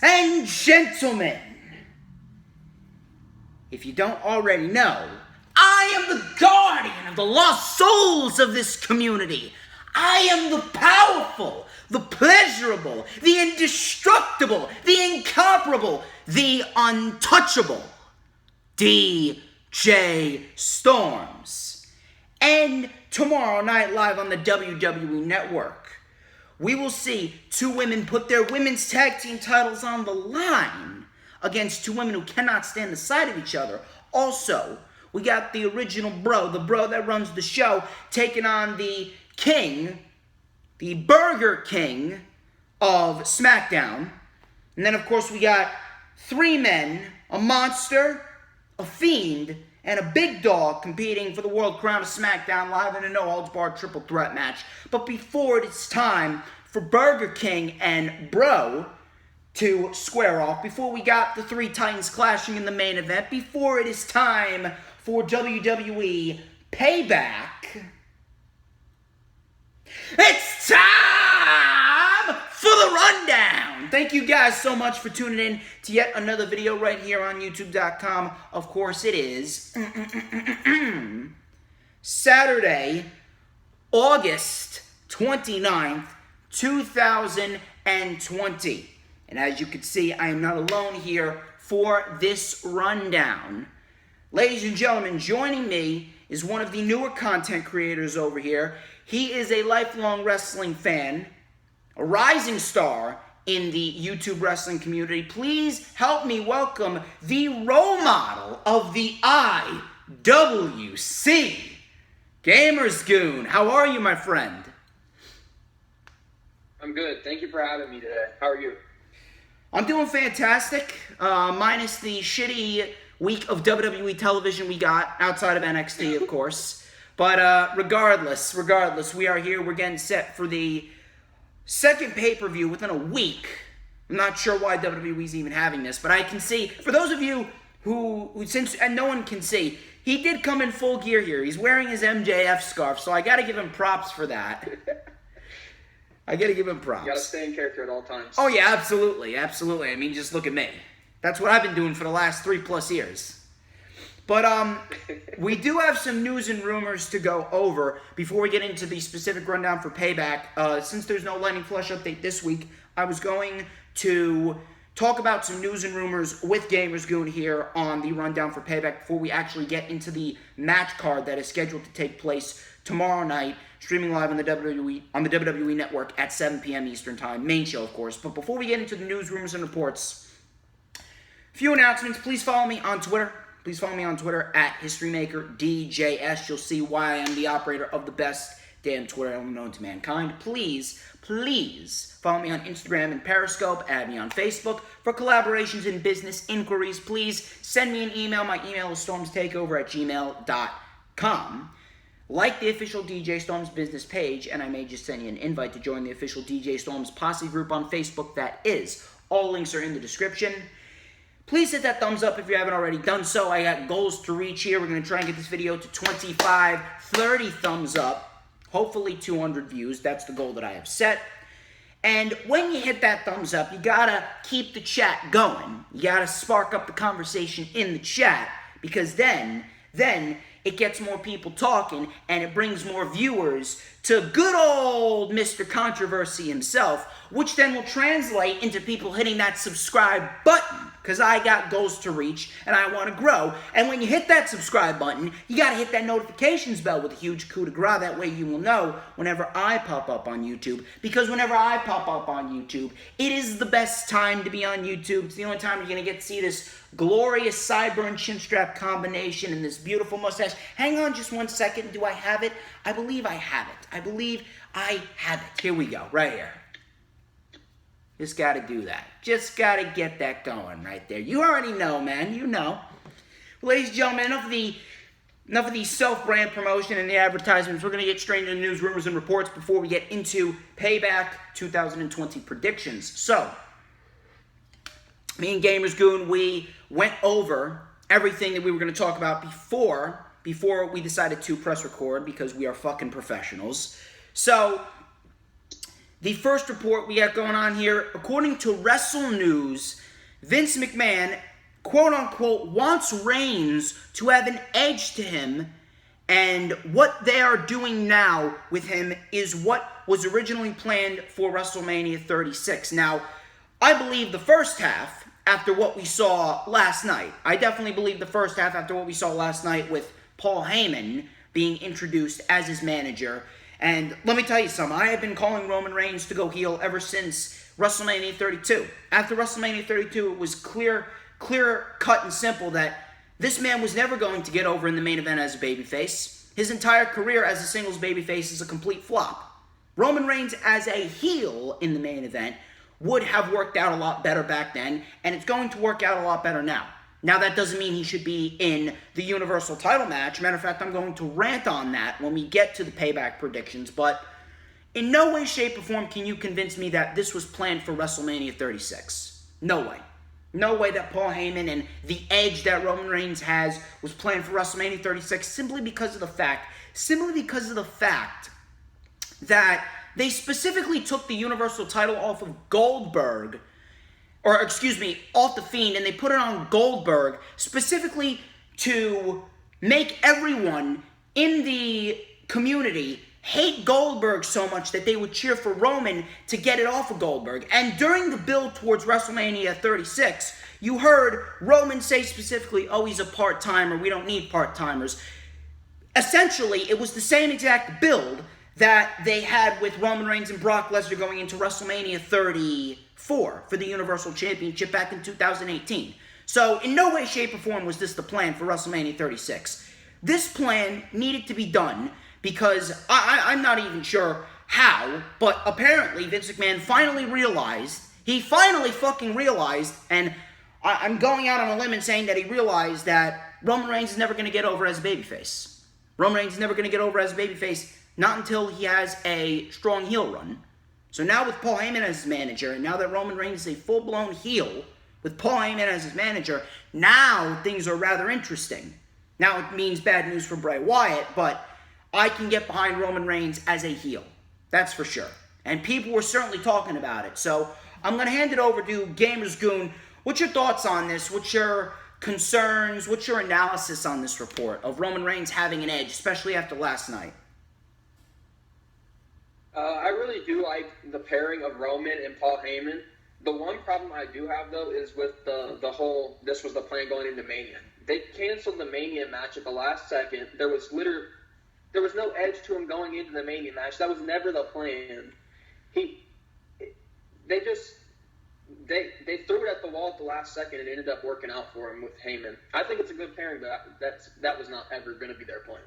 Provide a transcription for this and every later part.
and gentlemen, if you don't already know, I am the guardian of the lost souls of this community. I am the powerful, the pleasurable, the indestructible, the incomparable, the untouchable DJ Storms. And tomorrow night live on the WWE Network, we will see two women put their women's tag team titles on the line against two women who cannot stand the sight of each other. Also, we got the original bro, the bro that runs the show, taking on the king, the Burger King of SmackDown. And then, of course, we got three men, a monster, a fiend, and a big dog competing for the World Crown of SmackDown live in a no-holds-barred triple threat match. But before it's time for Burger King and Bro to square off, before we got the three Titans clashing in the main event, before it is time for WWE Payback, it's time for the rundown. Thank you guys so much for tuning in to yet another video right here on YouTube.com. Of course, it is Saturday, August 29th, 2020. And as you can see, I am not alone here for this rundown. Ladies and gentlemen, joining me is one of the newer content creators over here. He is a lifelong wrestling fan, a rising star in the YouTube wrestling community. Please help me welcome the role model of the IWC, Gamers Goon. How are you, my friend? I'm good. Thank you for having me today. How are you? I'm doing fantastic, minus the shitty week of WWE television we got, outside of NXT, of course. But regardless, we are here. We're getting set for the second pay-per-view within a week. I'm not sure why WWE's even having this, but I can see, for those of you who since, and no one can see, he did come in full gear here. He's wearing his MJF scarf, so I gotta give him props for that. I gotta give him props. You gotta stay in character at all times. Oh yeah, absolutely. I mean, just look at me. That's what I've been doing for the last 3+ years. But we do have some news and rumors to go over before we get into the specific rundown for Payback. Since there's no Lightning Flush update this week, I was going to talk about some news and rumors with Gamers Goon here on the rundown for Payback before we actually get into the match card that is scheduled to take place tomorrow night, streaming live on the WWE Network at 7 p.m. Eastern Time. Main show, of course. But before we get into the news, rumors, and reports, a few announcements. Please follow me on Twitter. Please follow me on Twitter at HistoryMakerDJS. You'll see why I am the operator of the best damn Twitter ever known to mankind. Please follow me on Instagram and Periscope. Add me on Facebook for collaborations and business inquiries. Please send me an email. My email is StormsTakeOver@gmail.com. Like the official DJ Storms business page, and I may just send you an invite to join the official DJ Storms posse group on Facebook. That is. All links are in the description. Please hit that thumbs up if you haven't already done so. I got goals to reach here. We're going to try and get this video to 25, 30 thumbs up. Hopefully 200 views. That's the goal that I have set. And when you hit that thumbs up, you got to keep the chat going. You got to spark up the conversation in the chat, because then it gets more people talking and it brings more viewers to good old Mr. Controversy himself, which then will translate into people hitting that subscribe button, because I got goals to reach and I want to grow. And when you hit that subscribe button, you got to hit that notifications bell with a huge coup de grace. That way you will know whenever I pop up on YouTube, because whenever I pop up on YouTube, it is the best time to be on YouTube. It's the only time you're going to get to see this glorious sideburn chin strap combination and this beautiful mustache. Hang on just one second. Do I have it? I believe I have it. Here we go, right here. Just got to do that. Just got to get that going right there. You already know, man. You know. Ladies and gentlemen, enough of the self-brand promotion and the advertisements. We're going to get straight into news, rumors, and reports before we get into Payback 2020 predictions. So, me and Gamers Goon, we went over everything that we were going to talk about before we decided to press record, because we are fucking professionals. So, the first report we got going on here, according to Wrestle News, Vince McMahon, quote-unquote, wants Reigns to have an edge to him, and what they are doing now with him is what was originally planned for WrestleMania 36. Now, I believe the first half, after what we saw last night, I definitely believe the first half after what we saw last night with Paul Heyman being introduced as his manager. And let me tell you something, I have been calling Roman Reigns to go heel ever since WrestleMania 32. After WrestleMania 32, it was clear, cut, and simple that this man was never going to get over in the main event as a babyface. His entire career as a singles babyface is a complete flop. Roman Reigns as a heel in the main event would have worked out a lot better back then, and it's going to work out a lot better now. Now, that doesn't mean he should be in the Universal title match. Matter of fact, I'm going to rant on that when we get to the Payback predictions, but in no way, shape, or form can you convince me that this was planned for WrestleMania 36. No way. No way that Paul Heyman and the edge that Roman Reigns has was planned for WrestleMania 36 simply because of the fact that they specifically took the Universal title off of Goldberg, off the Fiend, and they put it on Goldberg specifically to make everyone in the community hate Goldberg so much that they would cheer for Roman to get it off of Goldberg. And during the build towards WrestleMania 36, you heard Roman say specifically, oh, he's a part-timer, we don't need part-timers. Essentially, it was the same exact build that they had with Roman Reigns and Brock Lesnar going into WrestleMania 34 for the Universal Championship back in 2018. So, in no way, shape, or form was this the plan for WrestleMania 36. This plan needed to be done because I'm not even sure how, but apparently Vince McMahon finally realized, and I'm going out on a limb and saying that he realized that Roman Reigns is never going to get over as a babyface. Roman Reigns is never going to get over as a babyface, not until he has a strong heel run. So now with Paul Heyman as his manager, and now that Roman Reigns is a full-blown heel, with Paul Heyman as his manager, now things are rather interesting. Now it means bad news for Bray Wyatt, but I can get behind Roman Reigns as a heel. That's for sure. And people were certainly talking about it. So I'm going to hand it over to Gamers Goon. What's your thoughts on this? What's your concerns? What's your analysis on this report of Roman Reigns having an edge, especially after last night? I really do like the pairing of Roman and Paul Heyman. The one problem I do have, though, is with the whole, this was the plan going into Mania. They canceled the Mania match at the last second. There was no edge to him going into the Mania match. That was never the plan. They threw it at the wall at the last second and it ended up working out for him with Heyman. I think it's a good pairing, but that was not ever going to be their plan.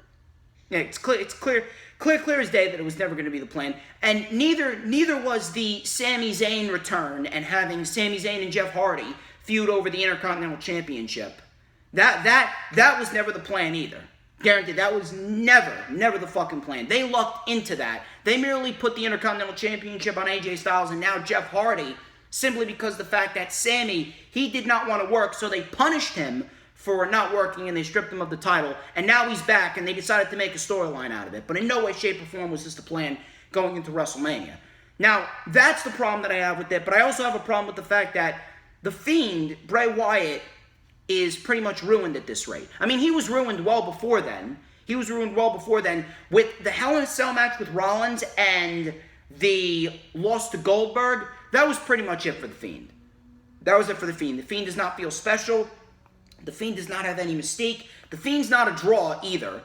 Yeah, it's clear as day that it was never going to be the plan, and neither was the Sami Zayn return and having Sami Zayn and Jeff Hardy feud over the Intercontinental Championship. That was never the plan either. Guaranteed, that was never the fucking plan. They lucked into that. They merely put the Intercontinental Championship on AJ Styles and now Jeff Hardy, simply because of the fact that Sammy, he did not want to work, so they punished him for not working and they stripped him of the title. And now he's back and they decided to make a storyline out of it. But in no way, shape, or form was this the plan going into WrestleMania. Now, that's the problem that I have with it, but I also have a problem with the fact that the Fiend, Bray Wyatt, is pretty much ruined at this rate. I mean, he was ruined well before then. With the Hell in a Cell match with Rollins and the loss to Goldberg. That was pretty much it for the Fiend. That was it for the Fiend. The Fiend does not feel special. The Fiend does not have any mystique. The Fiend's not a draw either.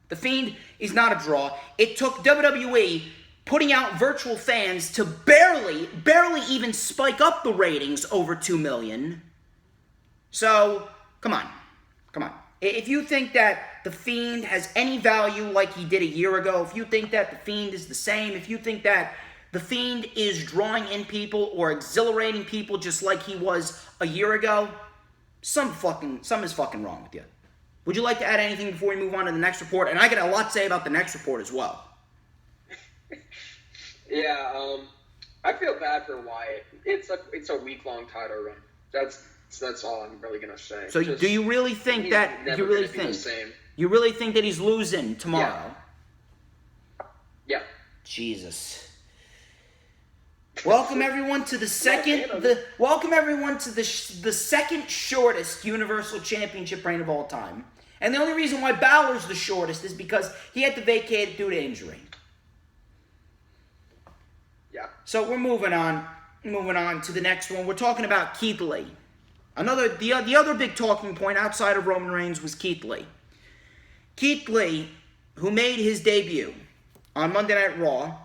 The Fiend is not a draw. It took WWE putting out virtual fans to barely even spike up the ratings over 2 million. So, come on. If you think that the Fiend has any value like he did a year ago, if you think that the Fiend is the same, if you think that the Fiend is drawing in people or exhilarating people just like he was a year ago, something is fucking wrong with you. Would you like to add anything before we move on to the next report? And I got a lot to say about the next report as well. Yeah, I feel bad for Wyatt. It's a week-long title run. That's all I'm really gonna say. So do you really think that you really think that he's losing tomorrow? Yeah. Jesus. Welcome everyone to the second shortest Universal Championship reign of all time. And the only reason why Balor's the shortest is because he had to vacate due to injury. Yeah. So we're moving on to the next one. We're talking about Keith Lee. The other big talking point outside of Roman Reigns was Keith Lee. Keith Lee, who made his debut on Monday Night Raw,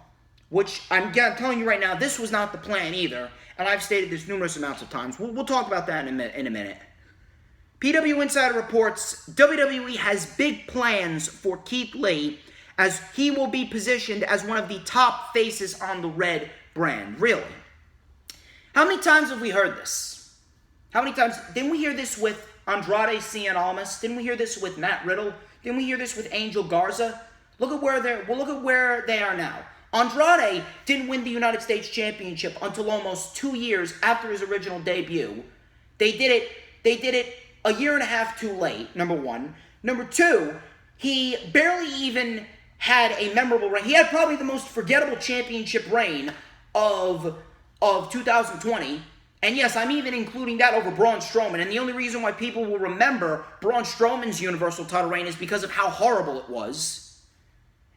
which I'm telling you right now, this was not the plan either, and I've stated this numerous amounts of times. We'll talk about that in a minute. PW Insider reports WWE has big plans for Keith Lee, as he will be positioned as one of the top faces on the Red brand. Really? How many times have we heard this? How many times? Didn't we hear this with Andrade Cien Almas? Didn't we hear this with Matt Riddle? Didn't we hear this with Angel Garza? Look at where they are now. Andrade didn't win the United States Championship until almost 2 years after his original debut. They did it a year and a half too late, number one. Number two, he barely even had a memorable reign. He had probably the most forgettable championship reign of 2020. And yes, I'm even including that over Braun Strowman. And the only reason why people will remember Braun Strowman's Universal title reign is because of how horrible it was.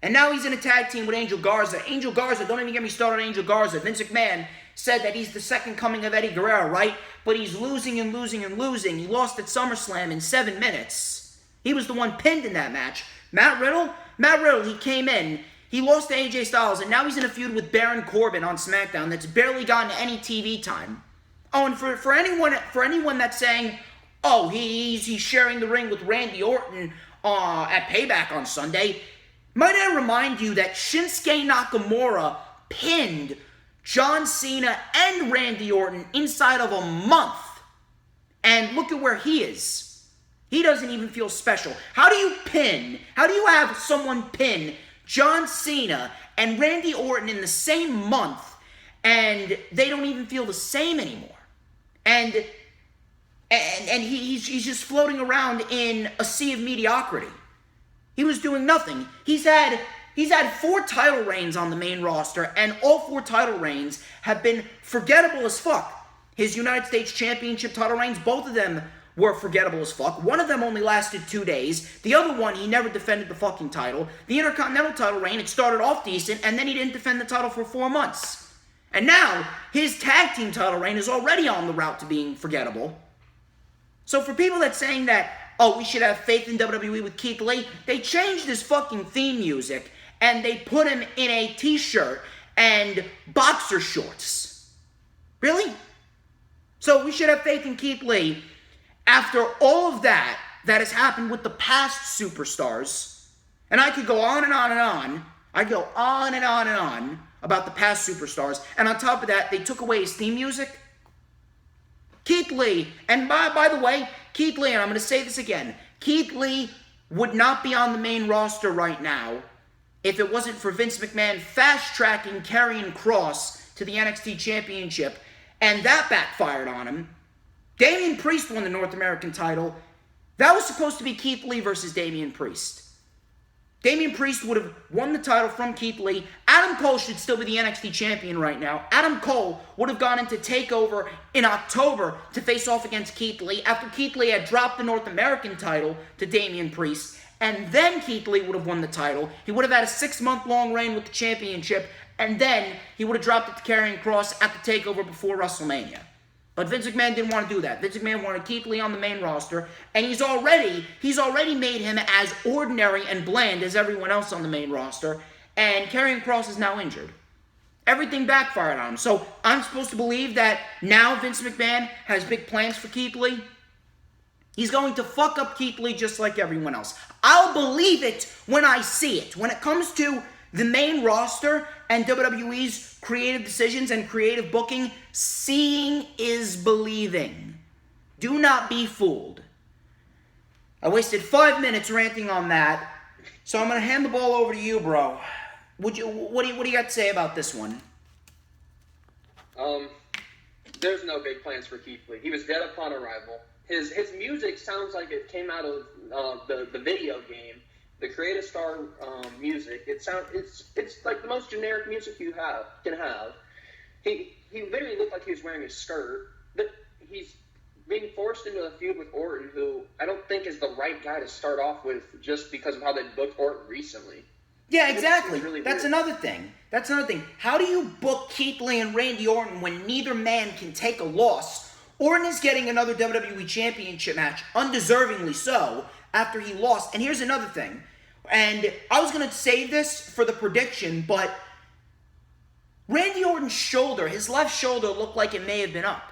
And now he's in a tag team with Angel Garza. Angel Garza, don't even get me started on Angel Garza. Vince McMahon said that he's the second coming of Eddie Guerrero, right? But he's losing and losing and losing. He lost at SummerSlam in 7 minutes. He was the one pinned in that match. Matt Riddle, he came in. He lost to AJ Styles, and now he's in a feud with Baron Corbin on SmackDown that's barely gotten any TV time. Oh, and for anyone that's saying, oh, he's sharing the ring with Randy Orton at Payback on Sunday, might I remind you that Shinsuke Nakamura pinned John Cena and Randy Orton inside of a month. And look at where he is. He doesn't even feel special. How do you have someone pin John Cena and Randy Orton in the same month and they don't even feel the same anymore? And he's just floating around in a sea of mediocrity. He was doing nothing. He's had 4 title reigns on the main roster, and all 4 title reigns have been forgettable as fuck. His United States Championship title reigns, both of them were forgettable as fuck. One of them only lasted 2 days. The other one, he never defended the fucking title. The Intercontinental title reign, it started off decent, and then he didn't defend the title for 4 months. And now, his tag team title reign is already on the route to being forgettable. So for people that's saying that, oh, we should have faith in WWE with Keith Lee, they changed his fucking theme music and they put him in a t-shirt and boxer shorts. Really? So we should have faith in Keith Lee after all of that has happened with the past superstars. And I could go on and on and on. I go on and on and on about the past superstars. And on top of that, they took away his theme music. Keith Lee, and by the way, Keith Lee, and I'm going to say this again, Keith Lee would not be on the main roster right now if it wasn't for Vince McMahon fast-tracking Karrion Kross to the NXT Championship, and that backfired on him. Damien Priest won the North American title. That was supposed to be Keith Lee versus Damien Priest. Damien Priest would have won the title from Keith Lee. Adam Cole should still be the NXT champion right now. Adam Cole would have gone into TakeOver in October to face off against Keith Lee after Keith Lee had dropped the North American title to Damien Priest. And then Keith Lee would have won the title. He would have had a 6-month-long reign with the championship. And then he would have dropped it to Karrion Kross at the TakeOver before WrestleMania. But Vince McMahon didn't want to do that. Vince McMahon wanted Keith Lee on the main roster, and he's already made him as ordinary and bland as everyone else on the main roster, and Karrion Kross is now injured. Everything backfired on him. So I'm supposed to believe that now Vince McMahon has big plans for Keith Lee? He's going to fuck up Keith Lee just like everyone else. I'll believe it when I see it. When it comes to the main roster and WWE's creative decisions and creative booking, seeing is believing. Do not be fooled. I wasted 5 minutes ranting on that, so I'm going to hand the ball over to you, bro. What do you got to say about this one? There's no big plans for Keith Lee. He was dead upon arrival. His music sounds like it came out of the video game. The Creative Star music, it's like the most generic music you can have. He literally looked like he was wearing a skirt. But he's being forced into a feud with Orton, who I don't think is the right guy to start off with just because of how they booked Orton recently. Yeah, exactly. Really That's weird. another thing. How do you book Keith Lee and Randy Orton when neither man can take a loss? Orton is getting another WWE Championship match, undeservingly so, after he lost. And here's another thing. And I was going to save this for the prediction, but Randy Orton's shoulder, his left shoulder, looked like it may have been up.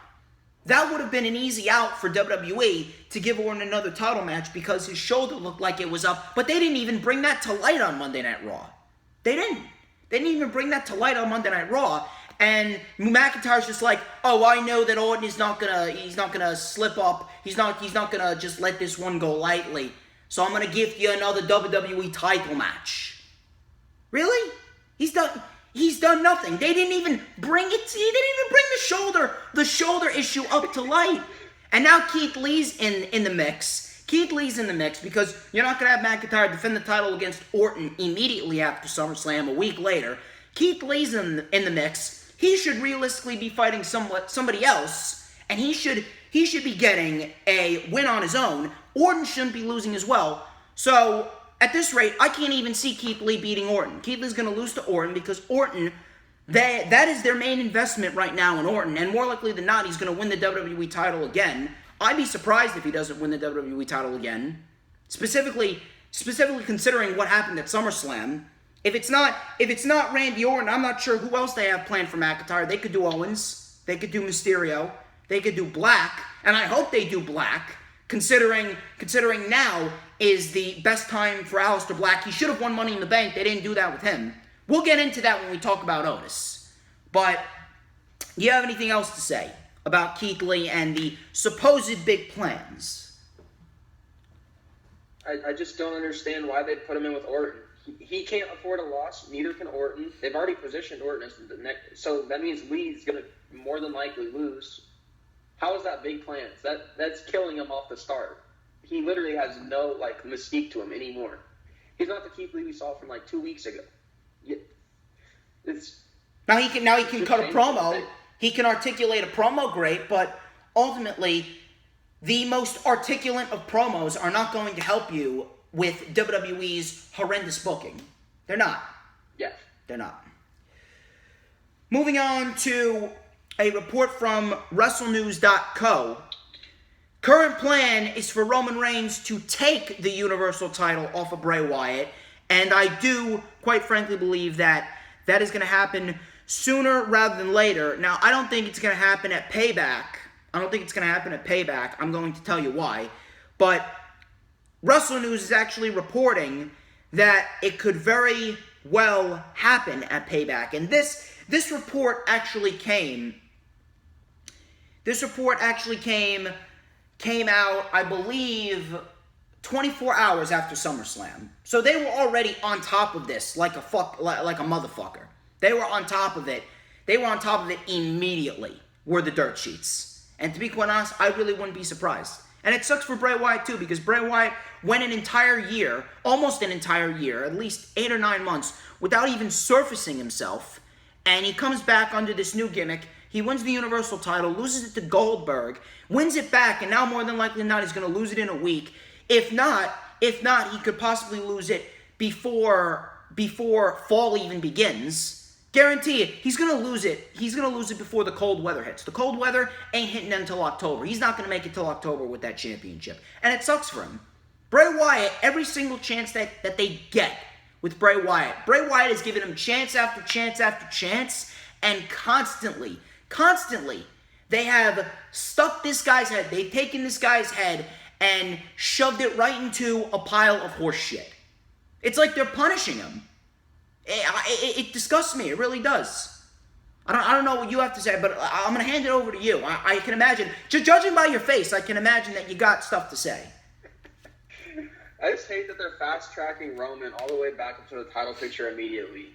That would have been an easy out for WWE to give Orton another title match because his shoulder looked like it was up. But they didn't even bring that to light on Monday Night Raw. They didn't. They didn't even bring that to light on Monday Night Raw. And McIntyre's just like, oh, I know that Orton is not gonna slip up. He's not gonna just let this one go lightly. So I'm gonna give you another WWE title match. Really? He's done nothing. They didn't even bring it. He didn't even bring the shoulder issue up to light. And now Keith Lee's in the mix. Keith Lee's in the mix because you're not gonna have McIntyre defend the title against Orton immediately after SummerSlam a week later. Keith Lee's in the mix. He should realistically be fighting somebody else, and he should be getting a win on his own. Orton shouldn't be losing as well. So at this rate, I can't even see Keith Lee beating Orton. Keith Lee's going to lose to Orton because Orton, that is their main investment right now in Orton, and more likely than not, he's going to win the WWE title again. I'd be surprised if he doesn't win the WWE title again, specifically considering what happened at SummerSlam. If it's not Randy Orton, I'm not sure who else they have planned for McIntyre. They could do Owens. They could do Mysterio. They could do Black. And I hope they do Black, considering now is the best time for Aleister Black. He should have won Money in the Bank. They didn't do that with him. We'll get into that when we talk about Otis. But do you have anything else to say about Keith Lee and the supposed big plans? I just don't understand why they put him in with Orton. He can't afford a loss. Neither can Orton. They've already positioned Orton as the next. So that means Lee's going to more than likely lose. How is that big plans? That's killing him off the start. He literally has no mystique to him anymore. He's not the Keith Lee we saw from 2 weeks ago. Now he can cut a promo. He can articulate a promo great, but ultimately, the most articulate of promos are not going to help you with WWE's horrendous booking. They're not. Yeah. They're not. Moving on to a report from WrestleNews.co. Current plan is for Roman Reigns to take the Universal title off of Bray Wyatt, and I do, quite frankly, believe that is going to happen sooner rather than later. Now, I don't think it's going to happen at Payback. I'm going to tell you why. But Wrestle News is actually reporting that it could very well happen at Payback. And this report actually came out, I believe, 24 hours after SummerSlam. So they were already on top of this like a motherfucker. They were on top of it. They were on top of it immediately, were the dirt sheets. And to be quite honest, I really wouldn't be surprised. And it sucks for Bray Wyatt too, because Bray Wyatt went almost an entire year, at least 8 or 9 months, without even surfacing himself. And he comes back under this new gimmick. He wins the Universal title, loses it to Goldberg, wins it back, and now more than likely than not, he's going to lose it in a week. If not, he could possibly lose it before fall even begins. Guarantee it. He's going to lose it. He's going to lose it before the cold weather hits. The cold weather ain't hitting until October. He's not going to make it till October with that championship. And it sucks for him. Bray Wyatt, every single chance that they get with Bray Wyatt is giving him chance after chance after chance, and constantly, they have stuck this guy's head. They've taken this guy's head and shoved it right into a pile of horse shit. It's like they're punishing him. It disgusts me. It really does. I don't know what you have to say, but I'm going to hand it over to you. I can imagine, just judging by your face, I can imagine that you got stuff to say. I just hate that they're fast-tracking Roman all the way back up to the title picture immediately.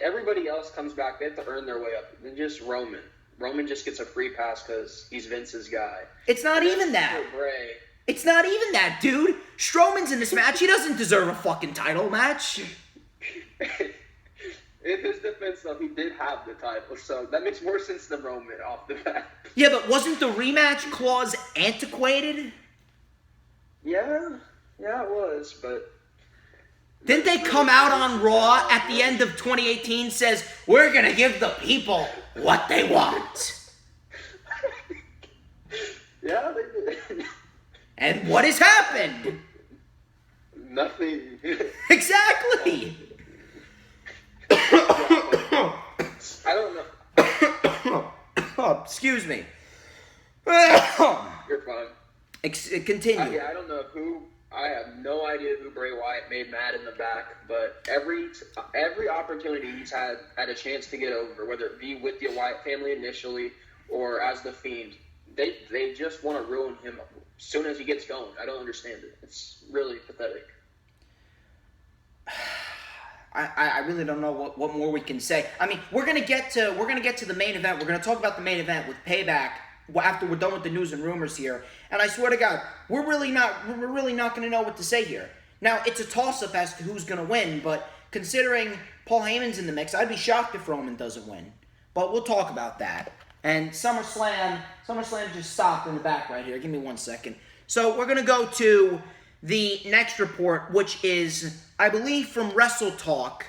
Everybody else comes back, they have to earn their way up. Than just Roman. Roman just gets a free pass because he's Vince's guy. It's not even that. Bray. It's not even that, dude. Strowman's in this match. He doesn't deserve a fucking title match. in his defense, though, he did have the title, so that makes more sense than Roman off the bat. Yeah, but wasn't the rematch clause antiquated? Yeah, it was, but... Didn't they come out on Raw at the end of 2018 says, we're going to give the people what they want? Yeah, they did. And what has happened? Nothing. Exactly. I don't know. Oh, excuse me. You're fine. Continue. I don't know who. I have no idea who Bray Wyatt made mad in the back, but every opportunity he's had a chance to get over, whether it be with the Wyatt family initially or as the Fiend, they just want to ruin him as soon as he gets going. I don't understand it. It's really pathetic. I really don't know what more we can say. I mean, we're gonna get to the main event. We're gonna talk about the main event with Payback after we're done with the news and rumors here. And I swear to God, we're really not gonna know what to say here. Now, it's a toss-up as to who's gonna win, but considering Paul Heyman's in the mix, I'd be shocked if Roman doesn't win. But we'll talk about that. And SummerSlam just stopped in the back right here. Give me 1 second. So we're gonna go to the next report, which is, I believe, from Wrestle Talk,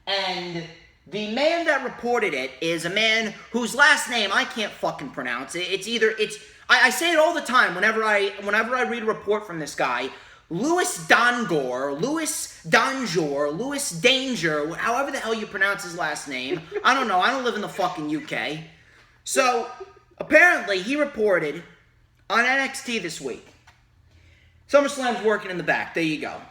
and the man that reported it is a man whose last name I can't fucking pronounce. I say it all the time whenever I read a report from this guy. Louis Dangor, Louis Danger, however the hell you pronounce his last name. I don't know. I don't live in the fucking UK. So, apparently, he reported on NXT this week. SummerSlam's working in the back. There you go.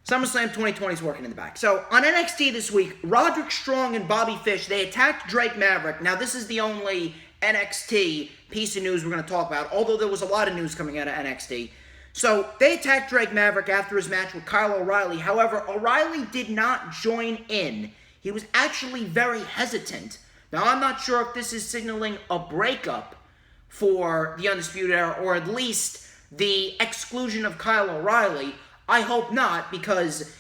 SummerSlam 2020 is working in the back. So, on NXT this week, Roderick Strong and Bobby Fish, they attacked Drake Maverick. Now, this is the only NXT piece of news we're going to talk about, although there was a lot of news coming out of NXT. So, they attacked Drake Maverick after his match with Kyle O'Reilly. However, O'Reilly did not join in. He was actually very hesitant. Now, I'm not sure if this is signaling a breakup for the Undisputed Era, or at least the exclusion of Kyle O'Reilly. I hope not, because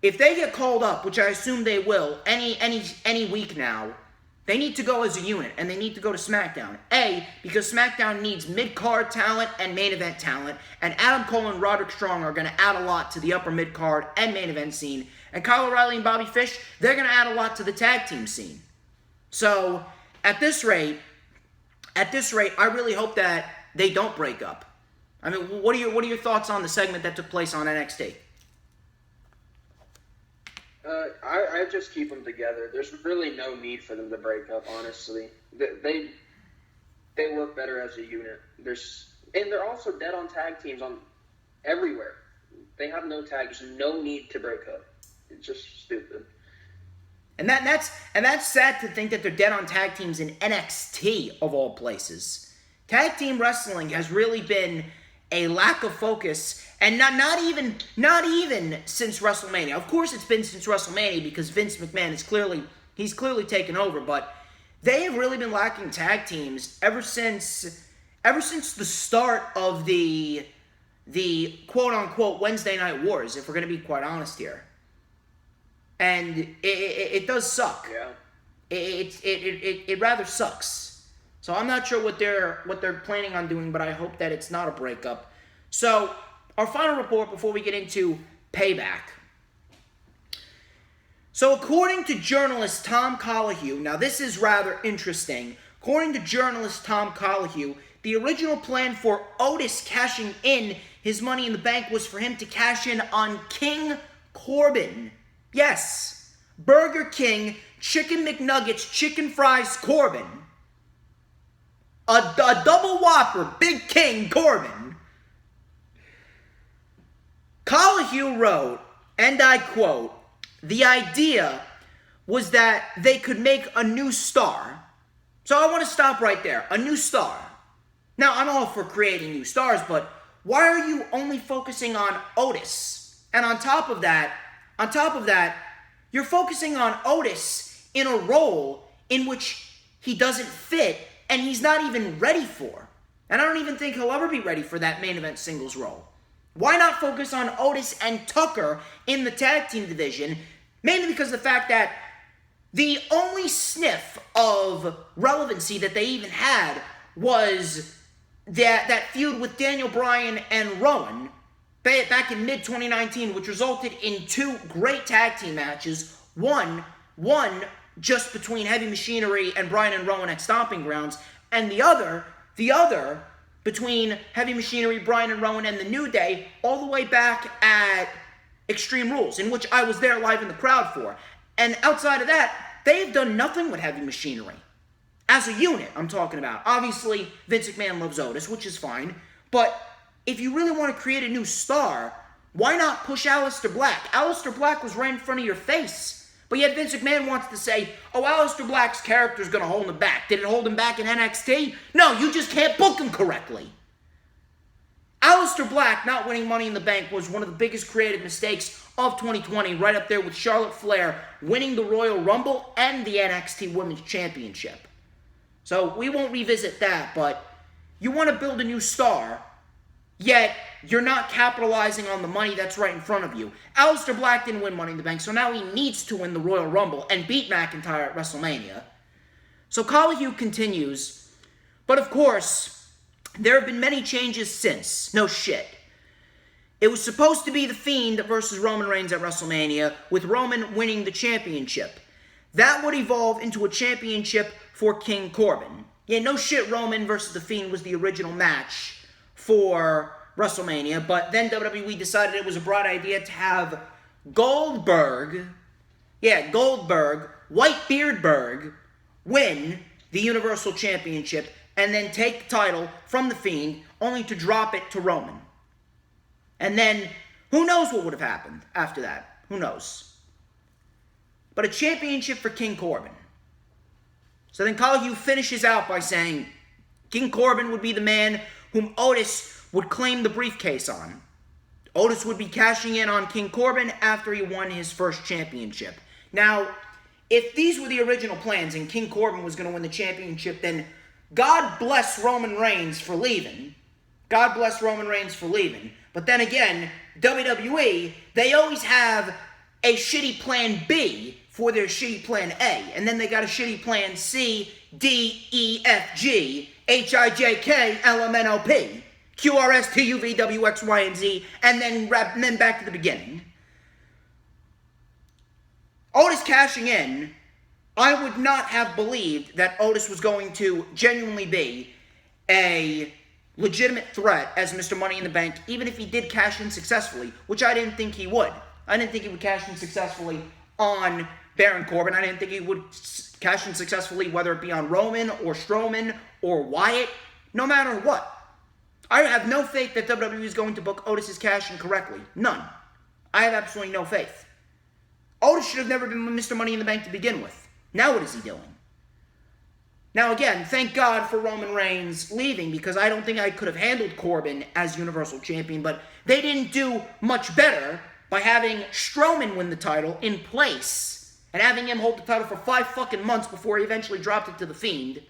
if they get called up, which I assume they will, any week now, they need to go as a unit, and they need to go to SmackDown. A, because SmackDown needs mid-card talent and main event talent, and Adam Cole and Roderick Strong are going to add a lot to the upper mid-card and main event scene. And Kyle O'Reilly and Bobby Fish, they're going to add a lot to the tag team scene. So, at this rate, I really hope that they don't break up. I mean, what are your thoughts on the segment that took place on NXT? I just keep them together. There's really no need for them to break up, honestly. They work better as a unit. And they're also dead on tag teams on everywhere. They have no tag. There's no need to break up. It's just stupid. And that's sad to think that they're dead on tag teams in NXT of all places. Tag team wrestling has really been a lack of focus, and not even since WrestleMania. Of course, it's been since WrestleMania because Vince McMahon is clearly taken over, but they have really been lacking tag teams ever since the start of the quote unquote Wednesday Night Wars. If we're going to be quite honest here. And it does suck. Yeah. It rather sucks. So I'm not sure what they're planning on doing, but I hope that it's not a breakup. So our final report before we get into Payback. So according to journalist Tom Colohue, now this is rather interesting. According to journalist Tom Colohue, the original plan for Otis cashing in his Money in the Bank was for him to cash in on King Corbin. Yes, Burger King, Chicken McNuggets, Chicken Fries Corbin. A double whopper, Big King Corbin. Colohue wrote, and I quote, "The idea was that they could make a new star." So I want to stop right there. A new star. Now, I'm all for creating new stars, but why are you only focusing on Otis? And on top of that, you're focusing on Otis in a role in which he doesn't fit and he's not even ready for. And I don't even think he'll ever be ready for that main event singles role. Why not focus on Otis and Tucker in the tag team division? Mainly because of the fact that The only sniff of relevancy that they even had was that feud with Daniel Bryan and Rowan back in mid-2019, which resulted in 2 great tag team matches. One just between Heavy Machinery and Bryan and Rowan at Stomping Grounds, and the other between Heavy Machinery, Bryan and Rowan, and the New Day, all the way back at Extreme Rules, in which I was there live in the crowd for. And outside of that, they've done nothing with Heavy Machinery. As a unit, I'm talking about. Obviously, Vince McMahon loves Otis, which is fine. But if you really want to create a new star, why not push Aleister Black? Aleister Black was right in front of your face. But yet Vince McMahon wants to say, oh, Aleister Black's character is going to hold him back. Did it hold him back in NXT? No, you just can't book him correctly. Aleister Black not winning Money in the Bank was one of the biggest creative mistakes of 2020, right up there with Charlotte Flair winning the Royal Rumble and the NXT Women's Championship. So we won't revisit that, but you want to build a new star, yet you're not capitalizing on the money that's right in front of you. Aleister Black didn't win Money in the Bank, so now he needs to win the Royal Rumble and beat McIntyre at WrestleMania. So Colahue continues, but of course, there have been many changes since. No shit. It was supposed to be The Fiend versus Roman Reigns at WrestleMania, with Roman winning the championship. That would evolve into a championship for King Corbin. Yeah, no shit, Roman versus The Fiend was the original match for WrestleMania, but then WWE decided it was a bright idea to have Goldberg, Whitebeardberg, win the Universal Championship and then take the title from The Fiend, only to drop it to Roman. And then, who knows what would have happened after that? Who knows? But a championship for King Corbin. So then Colahue finishes out by saying King Corbin would be the man whom Otis would claim the briefcase on. Otis would be cashing in on King Corbin after he won his first championship. Now, if these were the original plans and King Corbin was going to win the championship, then God bless Roman Reigns for leaving. God bless Roman Reigns for leaving. But then again, WWE, they always have a shitty plan B for their shitty plan A. And then they got a shitty plan C, D, E, F, G, H, I, J, K, L, M, N, O, P, Q, R, S, T, U, V, W, X, Y, and Z, and then back to the beginning. Otis cashing in, I would not have believed that Otis was going to genuinely be a legitimate threat as Mr. Money in the Bank, even if he did cash in successfully, which I didn't think he would. I didn't think he would cash in successfully on Baron Corbin. I didn't think he would cash in successfully, whether it be on Roman or Strowman or Wyatt, no matter what. I have no faith that WWE is going to book Otis's cash in correctly. None. I have absolutely no faith. Otis should have never been Mr. Money in the Bank to begin with. Now what is he doing? Now again, thank God for Roman Reigns leaving, because I don't think I could have handled Corbin as Universal Champion, but they didn't do much better by having Strowman win the title in place and having him hold the title for 5 fucking months before he eventually dropped it to The Fiend.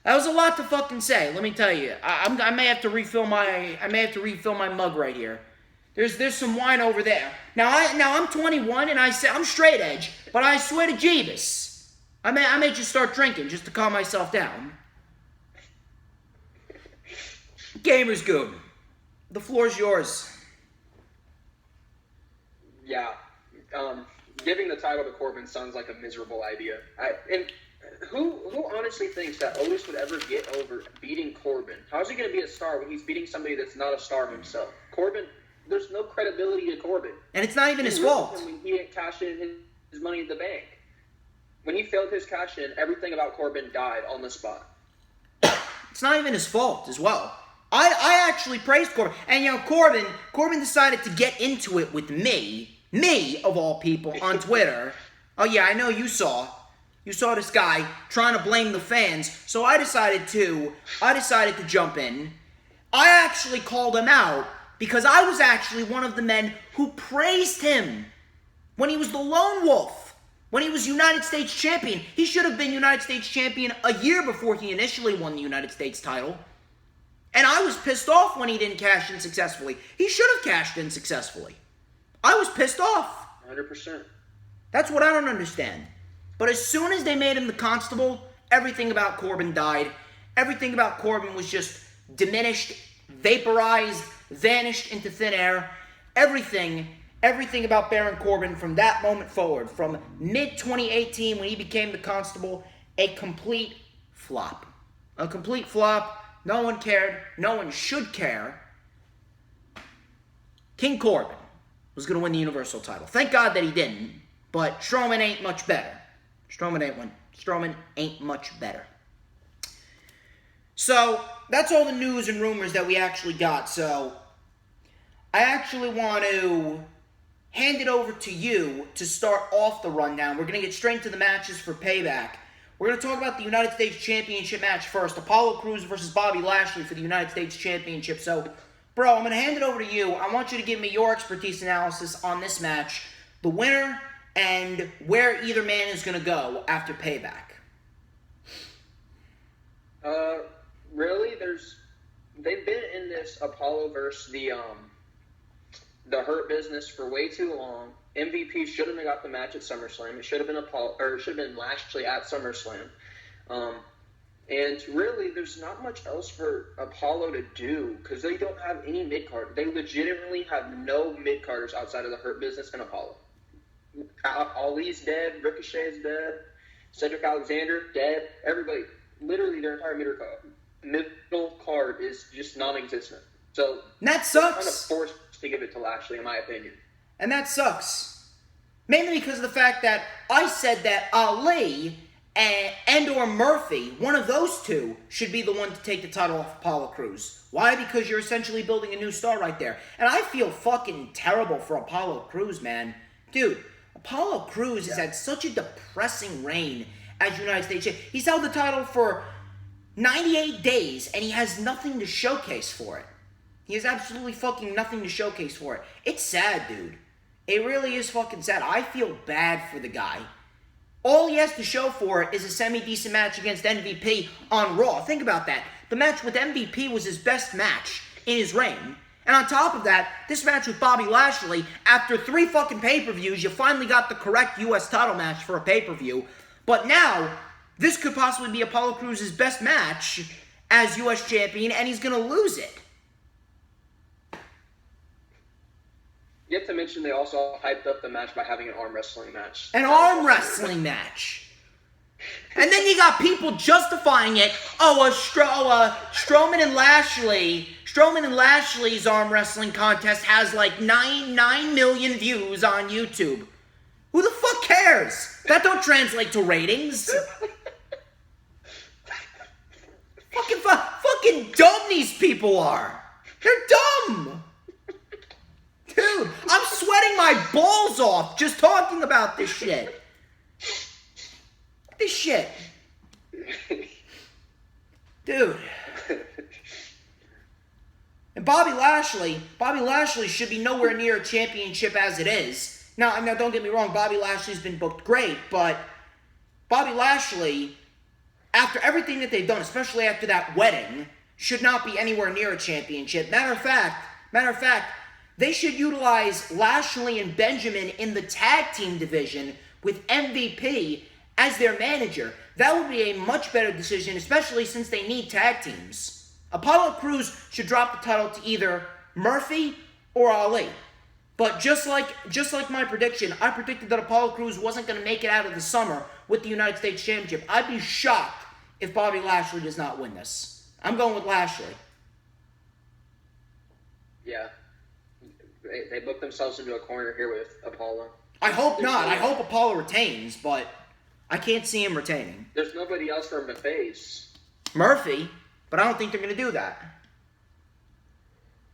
That was a lot to fucking say, let me tell you. I may have to refill my mug right here. There's some wine over there. Now I'm 21 and I'm straight edge, but I swear to Jeebus, I may just start drinking just to calm myself down. Gamers Goon, the floor's yours. Yeah, giving the title to Corbin sounds like a miserable idea. Who honestly thinks that Otis would ever get over beating Corbin? How's he going to be a star when he's beating somebody that's not a star himself? Corbin, there's no credibility to Corbin. And it's not even his fault. When he didn't cash in his Money in the Bank. When he failed his cash in, everything about Corbin died on the spot. It's not even his fault as well. I actually praised Corbin. And you know, Corbin decided to get into it with me of all people, on Twitter. Oh yeah, I know you saw this guy trying to blame the fans. So I decided to jump in. I actually called him out because I was actually one of the men who praised him when he was the lone wolf. When he was United States Champion. He should have been United States Champion a year before he initially won the United States title. And I was pissed off when he didn't cash in successfully. He should have cashed in successfully. I was pissed off. 100%. That's what I don't understand. But as soon as they made him the constable, everything about Corbin died. Everything about Corbin was just diminished, vaporized, vanished into thin air. Everything about Baron Corbin from that moment forward, from mid-2018 when he became the constable, a complete flop. A complete flop. No one cared. No one should care. King Corbin was going to win the Universal title. Thank God that he didn't, but Strowman ain't much better. Strowman ain't much better. So, that's all the news and rumors that we actually got. So, I actually want to hand it over to you to start off the rundown. We're going to get straight into the matches for Payback. We're going to talk about the United States Championship match first. Apollo Crews versus Bobby Lashley for the United States Championship. So, bro, I'm going to hand it over to you. I want you to give me your expertise analysis on this match, the winner, and where either man is going to go after Payback. Really, they've been in this Apollo versus the Hurt Business for way too long. MVP shouldn't have got the match at SummerSlam. It should have been Lashley at SummerSlam. And really, there's not much else for Apollo to do because they don't have any mid-card. They legitimately have no mid-carders outside of the Hurt Business and Apollo. Ali's dead. Ricochet's dead. Cedric Alexander, dead. Everybody, literally their entire middle card is just non-existent. So that sucks. Kind of forced to give it to Lashley, in my opinion. And that sucks. Mainly because of the fact that I said that Ali and or Murphy, one of those two, should be the one to take the title off Apollo Crews. Why? Because you're essentially building a new star right there. And I feel fucking terrible for Apollo Crews, man. Dude, Apollo Crews has had such a depressing reign as United States champion. He's held the title for 98 days, and he has nothing to showcase for it. He has absolutely fucking nothing to showcase for it. It's sad, dude. It really is fucking sad. I feel bad for the guy. All he has to show for it is a semi-decent match against MVP on Raw. Think about that. The match with MVP was his best match in his reign. And on top of that, this match with Bobby Lashley, after 3 fucking pay-per-views, you finally got the correct U.S. title match for a pay-per-view. But now, this could possibly be Apollo Crews' best match as U.S. champion, and he's going to lose it. You have to mention they also hyped up the match by having an arm wrestling match. An arm wrestling match. And then you got people justifying it. Strowman and Lashley's arm wrestling contest has like 9 million views on YouTube. Who the fuck cares? That don't translate to ratings. Fucking dumb these people are. They're dumb. Dude, I'm sweating my balls off just talking about this shit. This shit. Dude. And Bobby Lashley should be nowhere near a championship as it is. Now, don't get me wrong, Bobby Lashley's been booked great, but Bobby Lashley, after everything that they've done, especially after that wedding, should not be anywhere near a championship. Matter of fact, they should utilize Lashley and Benjamin in the tag team division with MVP as their manager. That would be a much better decision, especially since they need tag teams. Apollo Crews should drop the title to either Murphy or Ali. But just like my prediction, I predicted that Apollo Crews wasn't going to make it out of the summer with the United States Championship. I'd be shocked if Bobby Lashley does not win this. I'm going with Lashley. Yeah. They booked themselves into a corner here with Apollo. I hope not. I hope Apollo retains, but I can't see him retaining. There's nobody else for him to face. Murphy, but I don't think they're going to do that.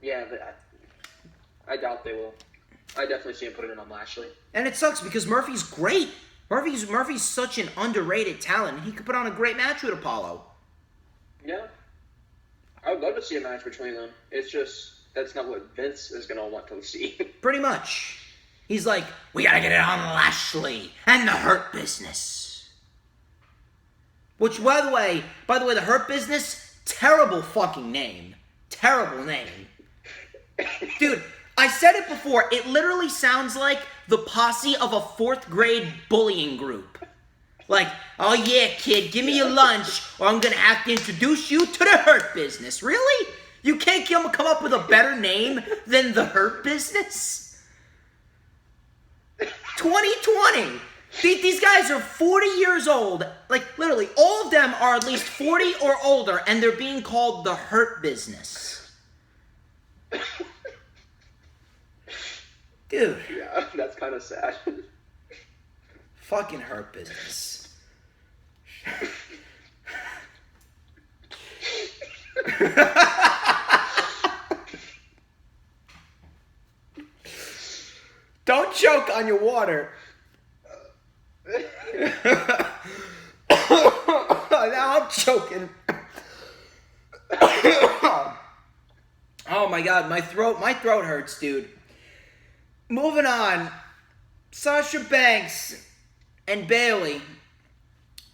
Yeah, but I doubt they will. I definitely see him putting it on Lashley. And it sucks because Murphy's great. Murphy's such an underrated talent. He could put on a great match with Apollo. Yeah. I would love to see a match between them. It's just, that's not what Vince is going to want to see. Pretty much. He's like, we got to get it on Lashley and the Hurt Business. Which, by the way, the Hurt Business, terrible fucking name. Terrible name. Dude, I said it before. It literally sounds like the posse of a 4th grade bullying group. Like, oh yeah, kid, give me your lunch, or I'm gonna have to introduce you to the Hurt Business. Really? You can't come up with a better name than the Hurt Business? 2020. These guys are 40 years old. Like, literally, all of them are at least 40 or older, and they're being called the Hurt Business. Dude. Yeah, that's kind of sad. Fucking Hurt Business. Don't choke on your water. Now I'm choking. Oh my god, my throat hurts, dude. Moving on. Sasha Banks and Bayley.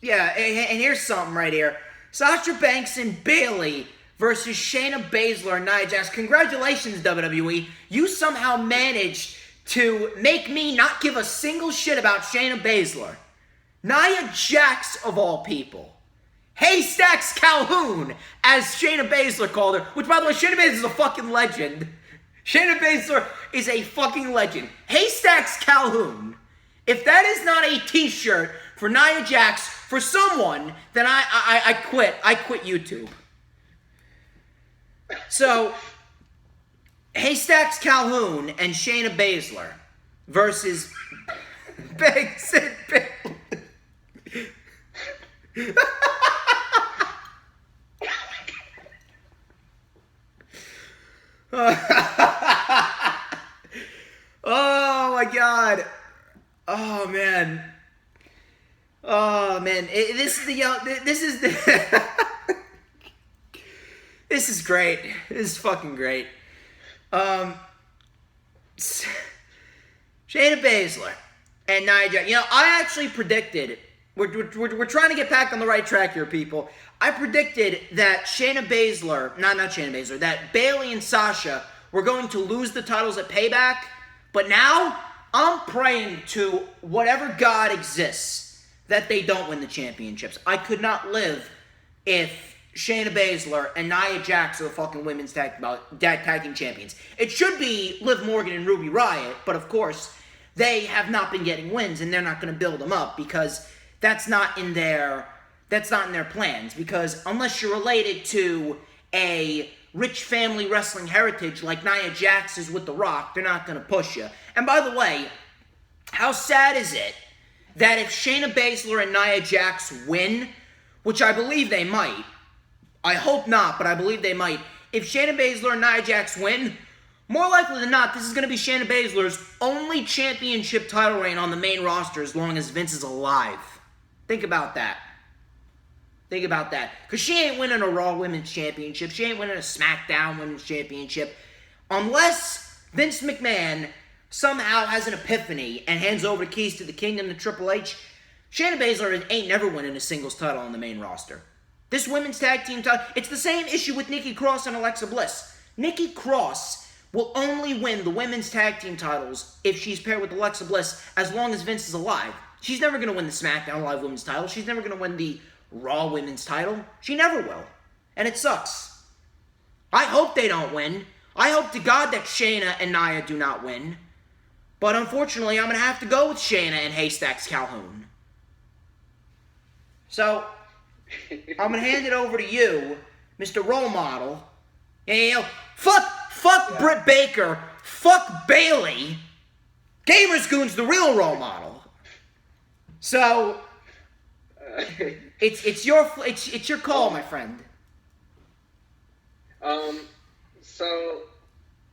Yeah, and here's something right here. Sasha Banks and Bayley versus Shayna Baszler and Nia Jax. Congratulations, WWE. You somehow managed to make me not give a single shit about Shayna Baszler. Nia Jax, of all people. Haystacks Calhoun, as Shayna Baszler called her. Which, by the way, Shayna Baszler is a fucking legend. Shayna Baszler is a fucking legend. Haystacks Calhoun. If that is not a t-shirt for Nia Jax for someone, then I quit. I quit YouTube. So, Haystacks Calhoun and Shayna Baszler versus Banks and Bayley. Oh my god. Oh man. Oh man. This is great. This is fucking great. Shayna Baszler and Nia Jax. You know, I actually predicted. We're trying to get back on the right track here, people. I predicted that Shayna Baszler, not Shayna Baszler, that Bayley and Sasha were going to lose the titles at Payback. But now, I'm praying to whatever God exists that they don't win the championships. I could not live if Shayna Baszler and Nia Jax are the fucking women's tag team champions. It should be Liv Morgan and Ruby Riott, but of course, they have not been getting wins, and they're not going to build them up because that's not in their plans. Because unless you're related to a rich family wrestling heritage like Nia Jax is with The Rock, they're not going to push you. And by the way, how sad is it that if Shayna Baszler and Nia Jax win, which I believe they might, I hope not, but I believe they might. If Shayna Baszler and Nia Jax win, more likely than not, this is going to be Shayna Baszler's only championship title reign on the main roster as long as Vince is alive. Think about that. Think about that. Because she ain't winning a Raw Women's Championship. She ain't winning a SmackDown Women's Championship. Unless Vince McMahon somehow has an epiphany and hands over the keys to the kingdom to Triple H, Shayna Baszler ain't never winning a singles title on the main roster. This women's tag team title, it's the same issue with Nikki Cross and Alexa Bliss. Nikki Cross will only win the women's tag team titles if she's paired with Alexa Bliss as long as Vince is alive. She's never going to win the SmackDown Live Women's title. She's never going to win the Raw Women's title. She never will. And it sucks. I hope they don't win. I hope to God that Shayna and Nia do not win. But unfortunately, I'm going to have to go with Shayna and Haystacks Calhoun. So, I'm going to hand it over to you, Mr. Role Model. Fuck Britt Baker. Fuck Bayley. Gamers Goon's the real role model. So, it's your call, my friend. So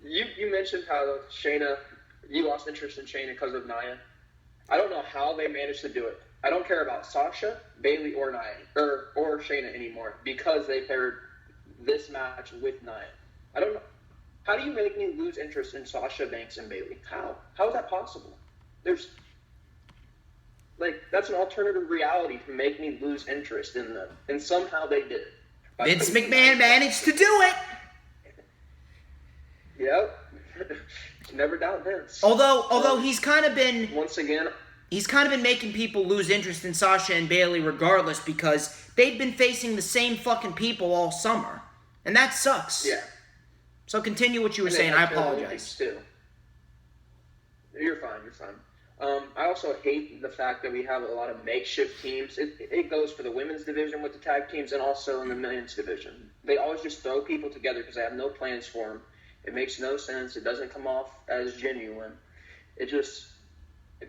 you mentioned how Shayna, you lost interest in Shayna because of Nia. I don't know how they managed to do it. I don't care about Sasha, Bayley, or Nia, or Shayna anymore because they paired this match with Nia. I don't know. How do you make me lose interest in Sasha Banks and Bayley? How? How is that possible? That's an alternative reality to make me lose interest in them. And somehow they did it. Vince McMahon managed to do it. Yep. Never doubt Vince. Although he's kind of been once again. He's kind of been making people lose interest in Sasha and Bayley regardless because they've been facing the same fucking people all summer. And that sucks. Yeah. So continue what you were saying. I apologize. Too. You're fine. I also hate the fact that we have a lot of makeshift teams. It goes for the women's division with the tag teams and also in the men's division. They always just throw people together because they have no plans for them. It makes no sense. It doesn't come off as genuine. It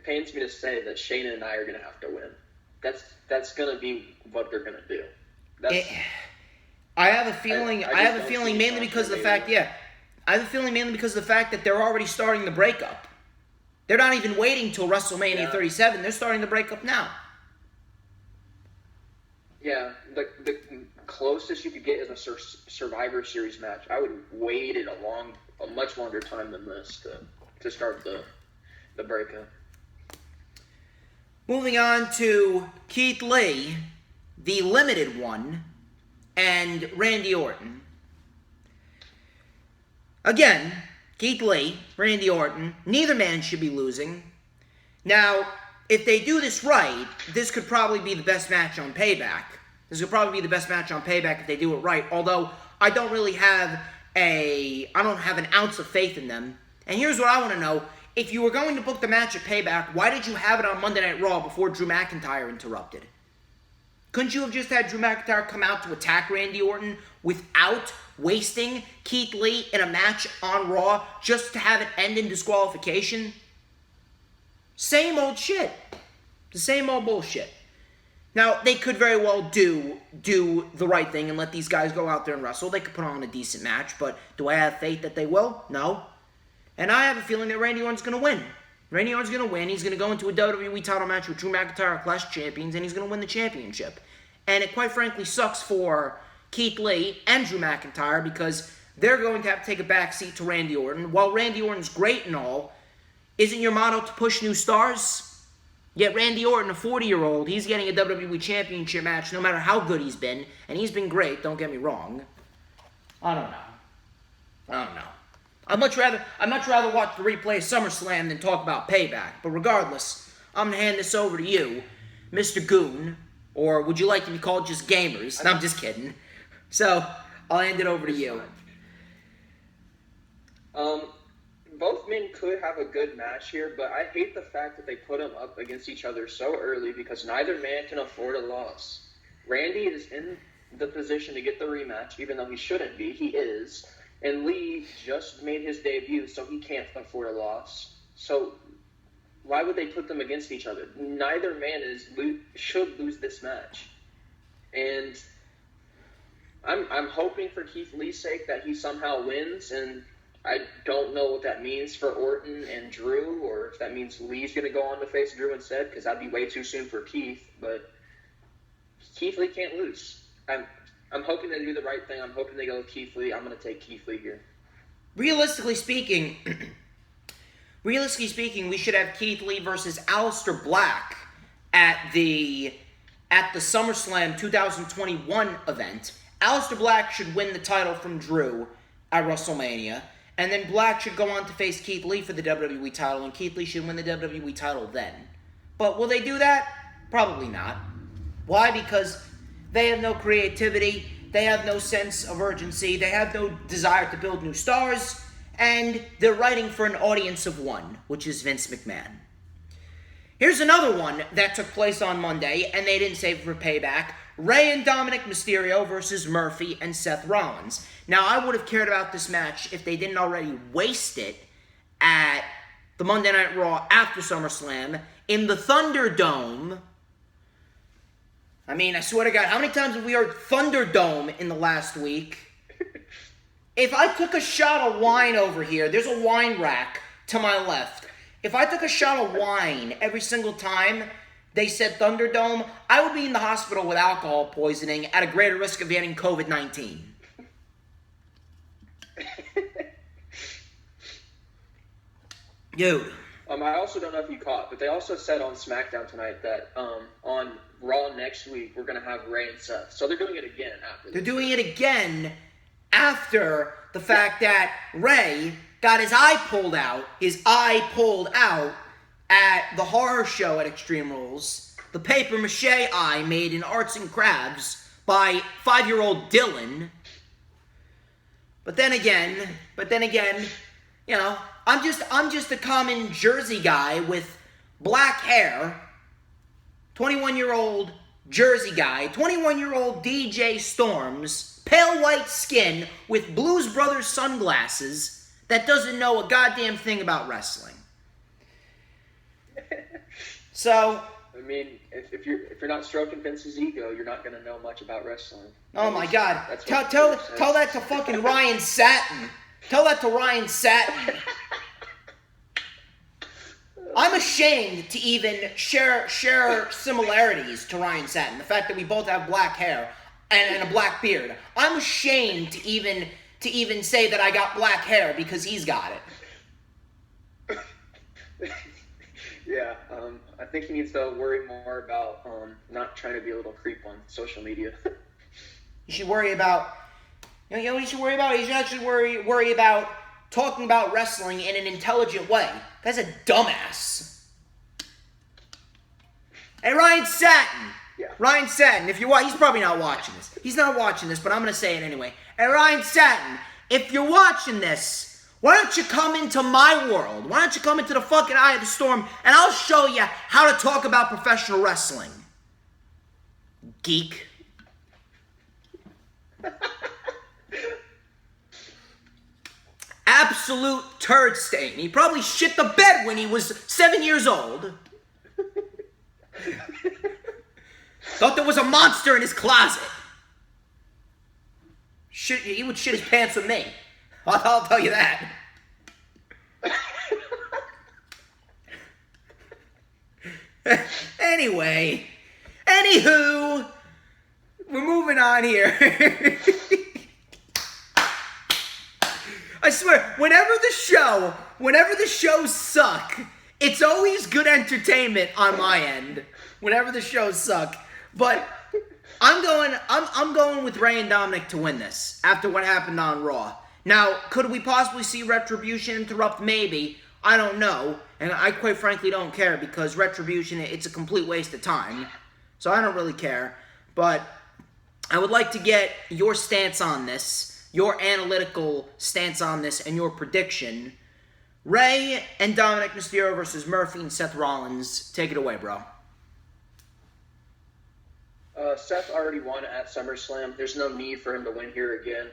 pains me to say that Shayna and I are going to have to win. That's going to be what they're going to do. I have a feeling. I have a feeling mainly because of the fact. Yeah, I have a feeling mainly because of the fact that they're already starting the breakup. They're not even waiting till WrestleMania 37. They're starting the breakup now. Yeah, the closest you could get is a Survivor Series match. I would wait it a much longer time than this to start the breakup. Moving on to Keith Lee, the limited one, and Randy Orton. Again, Keith Lee, Randy Orton, neither man should be losing. Now, if they do this right, this could probably be the best match on Payback. This could probably be the best match on Payback if they do it right, although I don't have an ounce of faith in them. And here's what I want to know. If you were going to book the match at Payback, why did you have it on Monday Night Raw before Drew McIntyre interrupted? Couldn't you have just had Drew McIntyre come out to attack Randy Orton without wasting Keith Lee in a match on Raw just to have it end in disqualification? Same old shit. The same old bullshit. Now, they could very well do the right thing and let these guys go out there and wrestle. They could put on a decent match, but do I have faith that they will? No. And I have a feeling that Randy Orton's going to win. Randy Orton's going to win. He's going to go into a WWE title match with Drew McIntyre, Clash of Champions, and he's going to win the championship. And it quite frankly sucks for Keith Lee and Drew McIntyre because they're going to have to take a backseat to Randy Orton. While Randy Orton's great and all, isn't your motto to push new stars? Yet Randy Orton, a 40-year-old, he's getting a WWE Championship match no matter how good he's been. And he's been great, don't get me wrong. I don't know. I'd much rather watch the replay of SummerSlam than talk about Payback. But regardless, I'm going to hand this over to you, Mr. Goon. Or would you like to be called just Gamers? No, I'm just kidding. So, I'll hand it over to you. Both men could have a good match here, but I hate the fact that they put them up against each other so early because neither man can afford a loss. Randy is in the position to get the rematch, even though he shouldn't be. He is. And Lee just made his debut, so he can't afford a loss. So why would they put them against each other? Neither man should lose this match. And I'm hoping for Keith Lee's sake that he somehow wins, and I don't know what that means for Orton and Drew, or if that means Lee's going to go on to face Drew instead, because that'd be way too soon for Keith. But Keith Lee can't lose. I'm hoping they do the right thing. I'm hoping they go with Keith Lee. I'm going to take Keith Lee here. Realistically speaking, we should have Keith Lee versus Aleister Black at the SummerSlam 2021 event. Aleister Black should win the title from Drew at WrestleMania, and then Black should go on to face Keith Lee for the WWE title, and Keith Lee should win the WWE title then. But will they do that? Probably not. Why? Because they have no creativity, they have no sense of urgency, they have no desire to build new stars, and they're writing for an audience of one, which is Vince McMahon. Here's another one that took place on Monday, and they didn't save it for Payback. Rey and Dominik Mysterio versus Murphy and Seth Rollins. Now, I would have cared about this match if they didn't already waste it at the Monday Night Raw after SummerSlam in the Thunderdome. I mean, I swear to God, how many times have we heard Thunderdome in the last week? If I took a shot of wine over here, there's a wine rack to my left. If I took a shot of wine every single time they said Thunderdome, I would be in the hospital with alcohol poisoning at a greater risk of getting COVID-19. Dude. I also don't know if you caught, but they also said on SmackDown tonight that on Raw next week, we're going to have Rey and Seth. So they're doing it again after this. They're doing it again after the fact that Rey got his eye pulled out at the horror show at Extreme Rules. The papier-mâché eye made in arts and crafts by 5-year-old Dylan. But then again, you know, I'm just a common Jersey guy with black hair, 21-year-old Jersey guy, 21-year-old DJ Storms, pale white skin with Blues Brothers sunglasses that doesn't know a goddamn thing about wrestling. So, I mean, if you're not stroking Vince's ego, you're not going to know much about wrestling. Oh my God! Tell that to fucking Ryan Satin. Tell that to Ryan Satin. I'm ashamed to even share similarities to Ryan Satin. The fact that we both have black hair and a black beard. I'm ashamed to even say that I got black hair because he's got it. Yeah, I think he needs to worry more about not trying to be a little creep on social media. You should worry about, you know what you should worry about? You should actually worry about talking about wrestling in an intelligent way. That's a dumbass. Hey, Ryan Satin. Yeah. Ryan Satin, if you're he's probably not watching this. He's not watching this, but I'm going to say it anyway. Hey, Ryan Satin, if you're watching this, why don't you come into my world? Why don't you come into the fucking Eye of the Storm, and I'll show you how to talk about professional wrestling. Geek. Absolute turd stain. He probably shit the bed when he was 7 years old. Thought there was a monster in his closet. He would shit his pants with me. I'll tell you that. Anywho, we're moving on here. I swear, whenever the shows suck, it's always good entertainment on my end. Whenever the shows suck, but I'm going with Ray and Dominic to win this after what happened on Raw. Now, could we possibly see Retribution interrupt? Maybe. I don't know. And I quite frankly don't care because Retribution, it's a complete waste of time. So I don't really care. But I would like to get your stance on this, your analytical stance on this, and your prediction. Ray and Dominik Mysterio versus Murphy and Seth Rollins. Take it away, bro. Seth already won at SummerSlam. There's no need for him to win here again.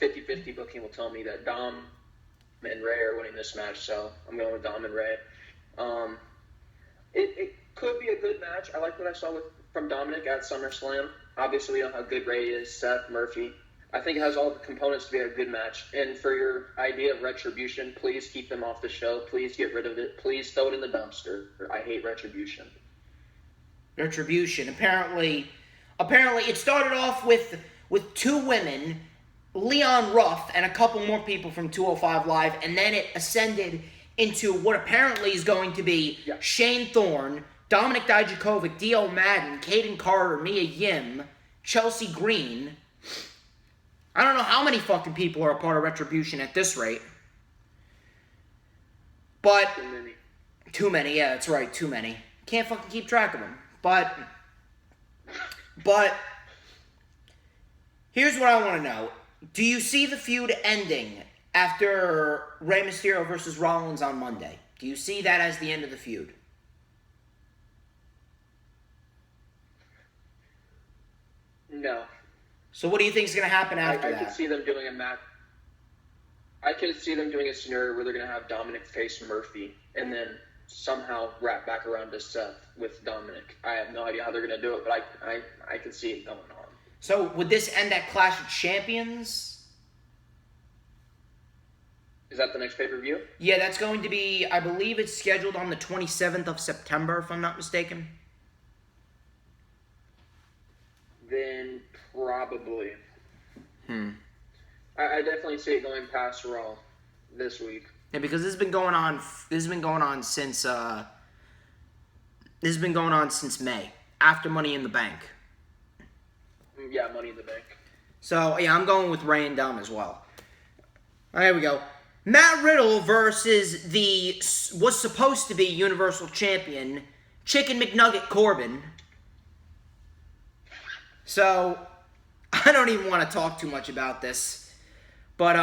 50-50 booking will tell me that Dom and Ray are winning this match, so I'm going with Dom and Ray. It could be a good match. I like what I saw from Dominic at SummerSlam. Obviously, we know how good Ray is, Seth, Murphy. I think it has all the components to be a good match. And for your idea of Retribution, please keep them off the show. Please get rid of it. Please throw it in the dumpster. I hate Retribution. Retribution. Apparently it started off with two women, Leon Ruff and a couple more people from 205 Live, and then it ascended into what apparently is going to be Shane Thorne, Dominik Dijakovic, Dio Madden, Caden Carter, Mia Yim, Chelsea Green. I don't know how many fucking people are a part of Retribution at this rate. But too many, yeah, that's right, too many. Can't fucking keep track of them. But here's what I want to know. Do you see the feud ending after Rey Mysterio versus Rollins on Monday? Do you see that as the end of the feud? No. So what do you think is going to happen after I that? could see them doing a match. I could see them doing a scenario where they're going to have Dominic face Murphy and then somehow wrap back around to Seth with Dominic. I have no idea how they're going to do it, but I can see it going on. So would this end at Clash of Champions? Is that the next pay-per-view? Yeah, that's going to be, I believe it's scheduled on the 27th of September, if I'm not mistaken. Then probably. I definitely see it going past Raw this week. Yeah, because this has been going on since May, after Money in the Bank. Yeah, Money in the Bank. So, yeah, I'm going with Ray and Dom as well. All right, here we go. Matt Riddle versus was supposed to be Universal Champion, Chicken McNugget Corbin. So, I don't even want to talk too much about this. But,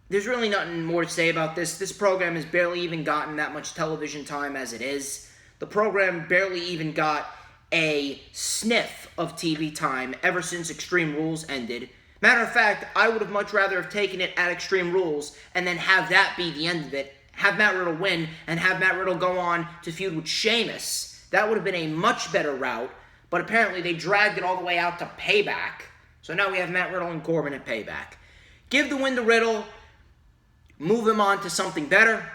there's really nothing more to say about this. This program has barely even gotten that much television time as it is. The program barely even got a sniff of TV time ever since Extreme Rules ended. Matter of fact, I would have much rather have taken it at Extreme Rules and then have that be the end of it. Have Matt Riddle win and have Matt Riddle go on to feud with Sheamus. That would have been a much better route, but apparently they dragged it all the way out to Payback. So now we have Matt Riddle and Corbin at Payback. Give the win to Riddle, move him on to something better,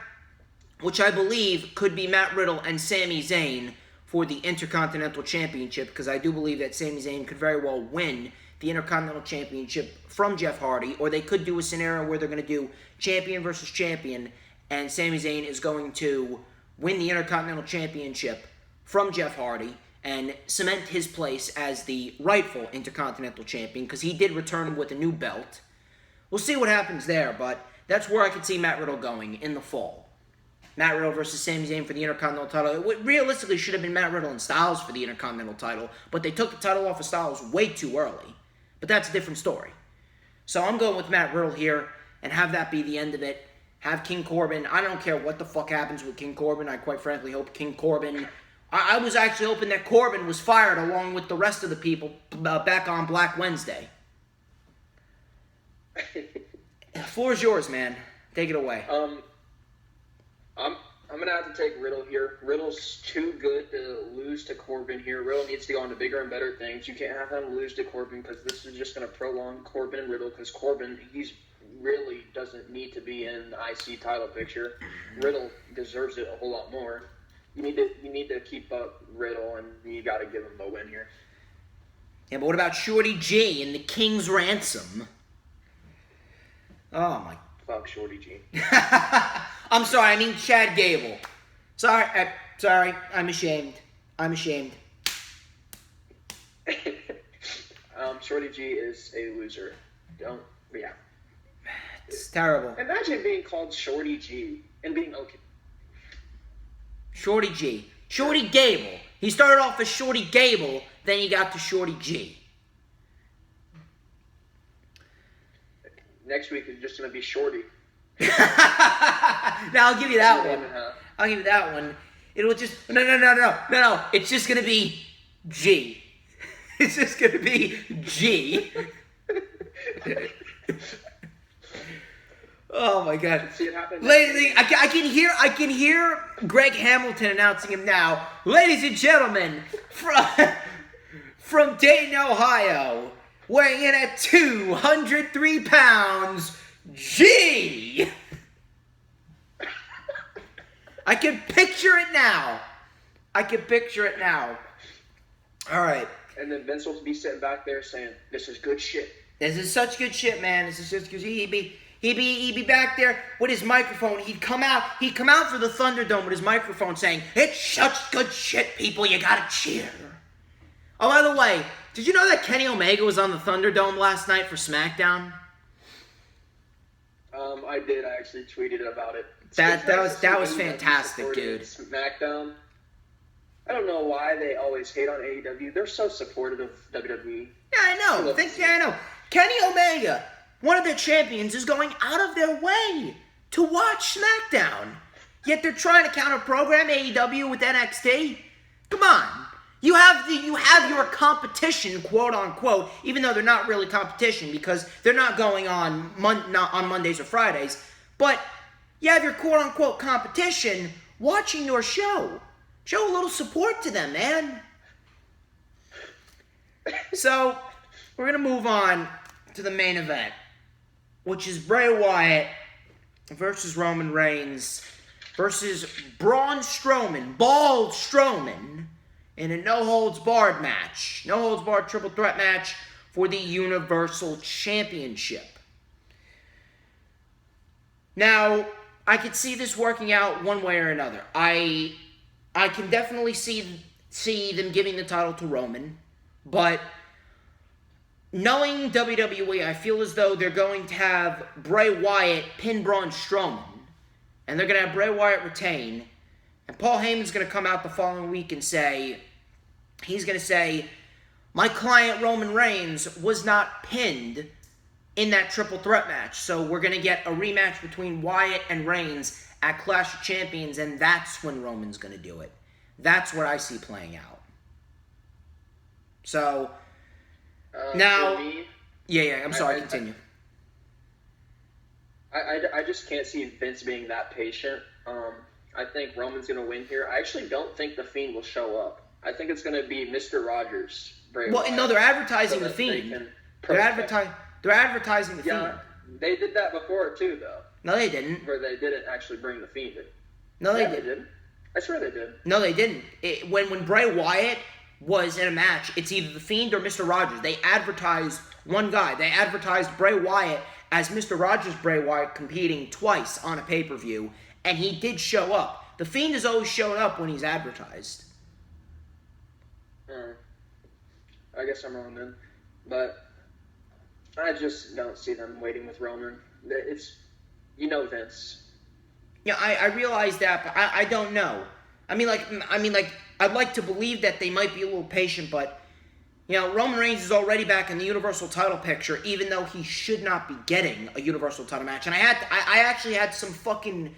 which I believe could be Matt Riddle and Sami Zayn for the Intercontinental Championship, because I do believe that Sami Zayn could very well win the Intercontinental Championship from Jeff Hardy, or they could do a scenario where they're going to do champion versus champion, and Sami Zayn is going to win the Intercontinental Championship from Jeff Hardy and cement his place as the rightful Intercontinental Champion, because he did return with a new belt. We'll see what happens there, but that's where I could see Matt Riddle going in the fall. Matt Riddle versus Sami Zayn for the Intercontinental title. It realistically should have been Matt Riddle and Styles for the Intercontinental title, but they took the title off of Styles way too early. But that's a different story. So I'm going with Matt Riddle here and have that be the end of it. Have King Corbin. I don't care what the fuck happens with King Corbin. I quite frankly hope King Corbin... I was actually hoping that Corbin was fired along with the rest of the people back on Black Wednesday. The floor is yours, man. Take it away. I'm gonna have to take Riddle here. Riddle's too good to lose to Corbin here. Riddle needs to go on to bigger and better things. You can't have him lose to Corbin because this is just gonna prolong Corbin and Riddle. Because Corbin, he's really doesn't need to be in the IC title picture. Riddle deserves it a whole lot more. You need to keep up Riddle, and you got to give him the win here. Yeah, but what about Shorty G and the King's Ransom? Oh my. Fuck Shorty G. I'm sorry, I mean Chad Gable. Sorry, I'm ashamed. Shorty G is a loser. Yeah. It's terrible. Imagine being called Shorty G and being okay. Shorty G. Shorty Gable. He started off as Shorty Gable, then he got to Shorty G. Next week is just going to be Shorty. Now, I'll give you that one. It'll just... No. It's just going to be G. It's just going to be G. Oh my God! See it happen. Ladies, I can hear Greg Hamilton announcing him now. Ladies and gentlemen, from Dayton, Ohio, weighing in at 203 pounds, G. I can picture it now. All right. And then Vince will be sitting back there saying, "This is good shit. This is such good shit, man. This is just because He'd be back there with his microphone. He'd come out for the Thunderdome with his microphone saying, "It's such good shit, people. You gotta cheer." Oh, by the way, did you know that Kenny Omega was on the Thunderdome last night for SmackDown? I did. I actually tweeted about it. That was fantastic, dude. SmackDown. I don't know why they always hate on AEW. They're so supportive of WWE. Yeah, I know. Kenny Omega, one of their champions, is going out of their way to watch SmackDown. Yet they're trying to counter-program AEW with NXT. Come on. You have your competition, quote unquote, even though they're not really competition because they're not going on Mondays or Fridays. But you have your quote unquote competition watching your show. Show a little support to them, man. So we're gonna move on to the main event, which is Bray Wyatt versus Roman Reigns versus Braun Strowman, Bald Strowman, in a no-holds-barred match. No-holds-barred triple threat match for the Universal Championship. Now, I could see this working out one way or another. I can definitely see them giving the title to Roman, but knowing WWE, I feel as though they're going to have Bray Wyatt pin Braun Strowman, and they're going to have Bray Wyatt retain, and Paul Heyman's going to come out the following week and say, he's going to say, my client Roman Reigns was not pinned in that triple threat match, so we're going to get a rematch between Wyatt and Reigns at Clash of Champions, and that's when Roman's going to do it. That's what I see playing out. So, now... Me, I'm sorry, continue. I just can't see Vince being that patient. I think Roman's going to win here. I actually don't think The Fiend will show up. I think it's going to be Mr. Rogers. Bray Wyatt, no, they're advertising The Fiend. They're advertising The Fiend. They did that before, too, though. No, they didn't. Where they didn't actually bring The Fiend in. No, they didn't. They did. I swear they did. No, they didn't. When Bray Wyatt was in a match, it's either The Fiend or Mr. Rogers. They advertised one guy. They advertised Bray Wyatt as Mr. Rogers Bray Wyatt competing twice on a pay-per-view, and he did show up. The Fiend has always shown up when he's advertised. I guess I'm wrong then. But I just don't see them waiting with Roman. It's, Vince. Yeah, I realize that, but I don't know. I mean, I'd like to believe that they might be a little patient, but, Roman Reigns is already back in the Universal title picture, even though he should not be getting a Universal title match. And I actually had some fucking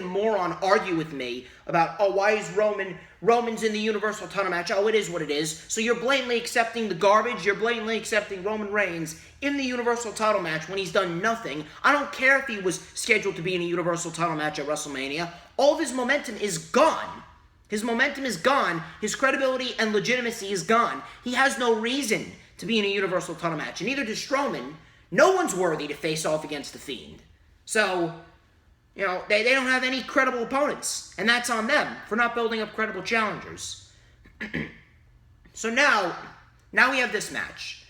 moron argue with me about, why is Roman's in the Universal title match? Oh, it is what it is. So you're blatantly accepting the garbage. You're blatantly accepting Roman Reigns in the Universal title match when he's done nothing. I don't care if he was scheduled to be in a Universal title match at WrestleMania. All of his momentum is gone. His momentum is gone. His credibility and legitimacy is gone. He has no reason to be in a Universal title match. And neither does Strowman. No one's worthy to face off against The Fiend. So, they don't have any credible opponents. And that's on them for not building up credible challengers. So now we have this match.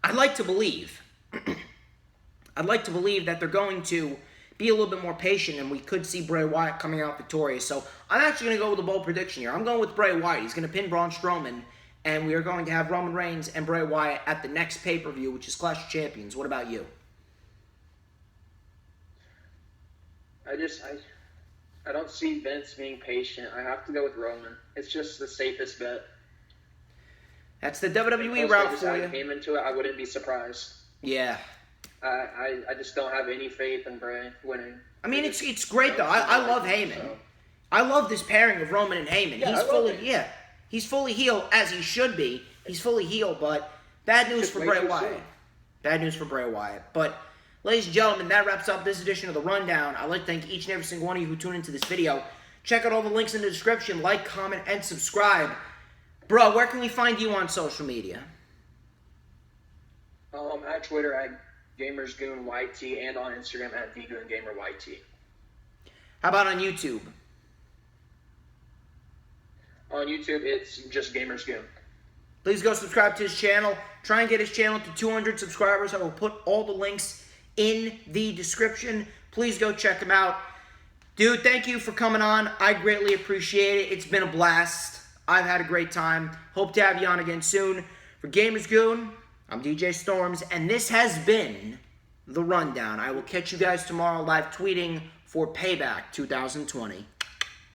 I'd like to believe that they're going to be a little bit more patient, and we could see Bray Wyatt coming out victorious. So I'm actually going to go with a bold prediction here. I'm going with Bray Wyatt. He's going to pin Braun Strowman, and we are going to have Roman Reigns and Bray Wyatt at the next pay-per-view, which is Clash of Champions. What about you? I don't see Vince being patient. I have to go with Roman. It's just the safest bet. That's the WWE route for you. If came into it, I wouldn't be surprised. Yeah. I just don't have any faith in Bray winning. I mean, it's great, though. I love Heyman. So. I love this pairing of Roman and Heyman. Yeah, He's fully heel, as he should be. He's fully heel, but bad news for Bray Wyatt. Bad news for Bray Wyatt. But, ladies and gentlemen, that wraps up this edition of The Rundown. I'd like to thank each and every single one of you who tuned into this video. Check out all the links in the description. Like, comment, and subscribe. Bro, where can we find you on social media? At Twitter, at GamersGoonYT, and on Instagram at TheGoonGamerYT. How about on YouTube? On YouTube, it's just GamersGoon. Please go subscribe to his channel. Try and get his channel to 200 subscribers. I will put all the links in the description. Please go check him out. Dude, thank you for coming on. I greatly appreciate it. It's been a blast. I've had a great time. Hope to have you on again soon. For Gamers Goon, I'm DJ Storms, and this has been The Rundown. I will catch you guys tomorrow live tweeting for Payback 2020.